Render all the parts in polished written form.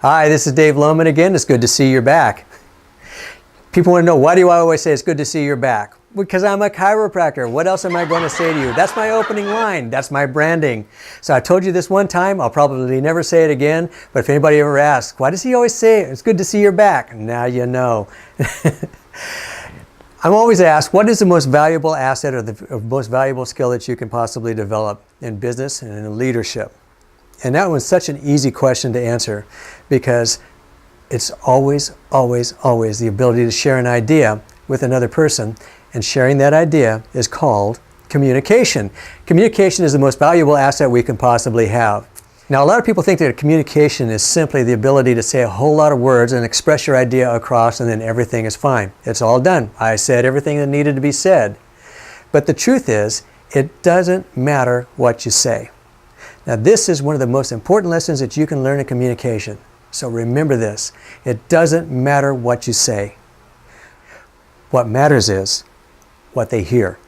Hi, this is Dave Lohman again. It's good to see you're back. People want to know, why do I always say it's good to see you're back? Because I'm a chiropractor. What else am I going to say to you? That's my opening line. That's my branding. So I told you this one time. I'll probably never say it again. But if anybody ever asks, why does he always say it's good to see you're back? Now you know. I'm always asked, what is the most valuable asset or the most valuable skill that you can possibly develop in business and in leadership? And that was such an easy question to answer, because it's always, always, always the ability to share an idea with another person, and sharing that idea is called communication. Communication is the most valuable asset we can possibly have. Now, a lot of people think that communication is simply the ability to say a whole lot of words and express your idea across, and then everything is fine. It's all done. I said everything that needed to be said. But the truth is, it doesn't matter what you say. Now, this is one of the most important lessons that you can learn in communication. So remember this. It doesn't matter what you say. What matters is what they hear.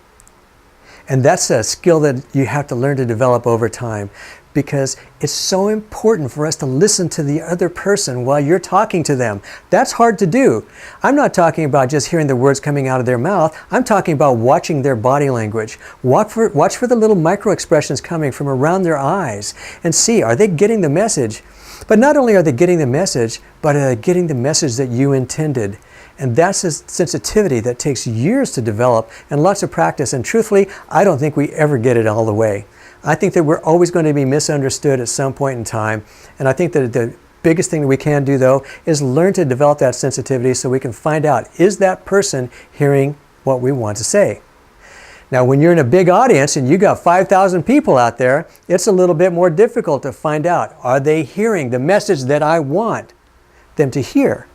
And that's a skill that you have to learn to develop over time, because it's so important for us to listen to the other person while you're talking to them. That's hard to do. I'm not talking about just hearing the words coming out of their mouth. I'm talking about watching their body language. Watch for the little micro expressions coming from around their eyes, and see, are they getting the message? But not only are they getting the message, but are they getting the message that you intended? And that's a sensitivity that takes years to develop and lots of practice. And truthfully, I don't think we ever get it all the way. I think that we're always going to be misunderstood at some point in time. And I think that the biggest thing that we can do, though, is learn to develop that sensitivity so we can find out, is that person hearing what we want to say? Now, when you're in a big audience and you got 5,000 people out there, it's a little bit more difficult to find out, are they hearing the message that I want them to hear?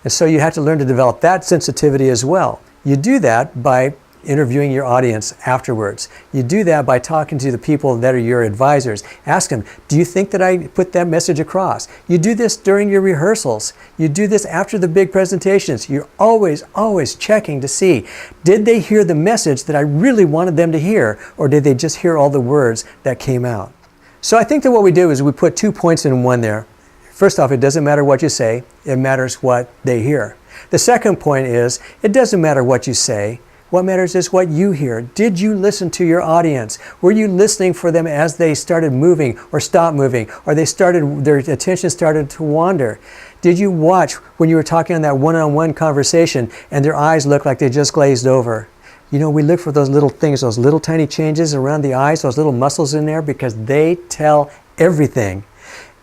And so you have to learn to develop that sensitivity as well. You do that by interviewing your audience afterwards. You do that by talking to the people that are your advisors. Ask them, do you think that I put that message across? You do this during your rehearsals. You do this after the big presentations. You're always, always checking to see, did they hear the message that I really wanted them to hear, or did they just hear all the words that came out? So I think that what we do is we put 2 points in one there. First off, it doesn't matter what you say, it matters what they hear. The second point is, it doesn't matter what you say, what matters is what you hear. Did you listen to your audience? Were you listening for them as they started moving or stopped moving, or their attention started to wander? Did you watch when you were talking on that one-on-one conversation and their eyes looked like they just glazed over? You know, we look for those little things, those little tiny changes around the eyes, those little muscles in there, because they tell everything.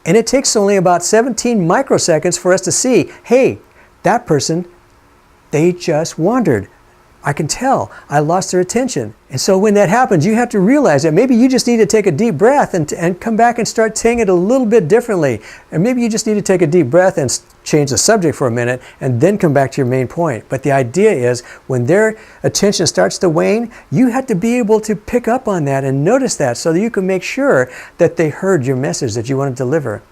And it takes only about 17 microseconds for us to see, hey, that person, they just wandered. I can tell. I lost their attention. And so when that happens, you have to realize that maybe you just need to take a deep breath and come back and start saying it a little bit differently. And maybe you just need to take a deep breath and change the subject for a minute and then come back to your main point. But the idea is, when their attention starts to wane, you have to be able to pick up on that and notice that, so that you can make sure that they heard your message that you want to deliver.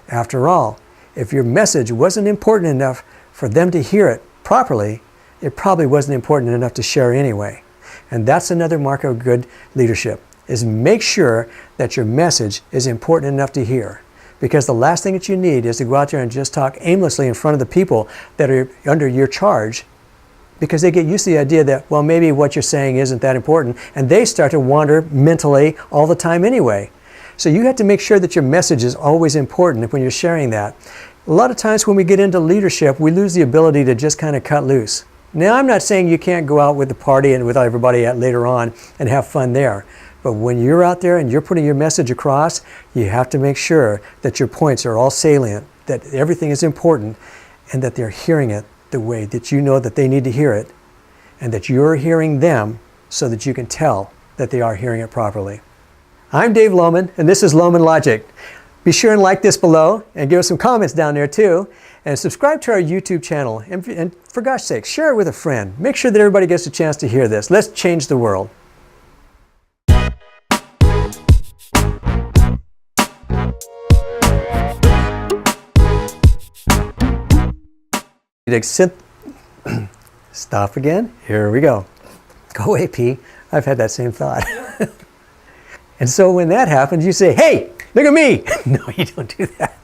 After all, if your message wasn't important enough for them to hear it properly, it probably wasn't important enough to share anyway. And that's another mark of good leadership, is make sure that your message is important enough to hear. Because the last thing that you need is to go out there and just talk aimlessly in front of the people that are under your charge, because they get used to the idea that, well, maybe what you're saying isn't that important, and they start to wander mentally all the time anyway. So you have to make sure that your message is always important when you're sharing that. A lot of times when we get into leadership, we lose the ability to just kind of cut loose. Now, I'm not saying you can't go out with the party and with everybody later on and have fun there. But when you're out there and you're putting your message across, you have to make sure that your points are all salient, that everything is important, and that they're hearing it the way that you know that they need to hear it, and that you're hearing them so that you can tell that they are hearing it properly. I'm Dave Lohman, and this is Lohman Logic. Be sure and like this below, and give us some comments down there too. And subscribe to our YouTube channel. And for gosh sake, share it with a friend. Make sure that everybody gets a chance to hear this. Let's change the world. Stop again. Here we go. Go away, P. I've had that same thought. And so when that happens, you say, hey, look at me. No, you don't do that.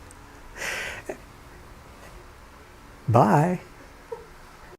Bye.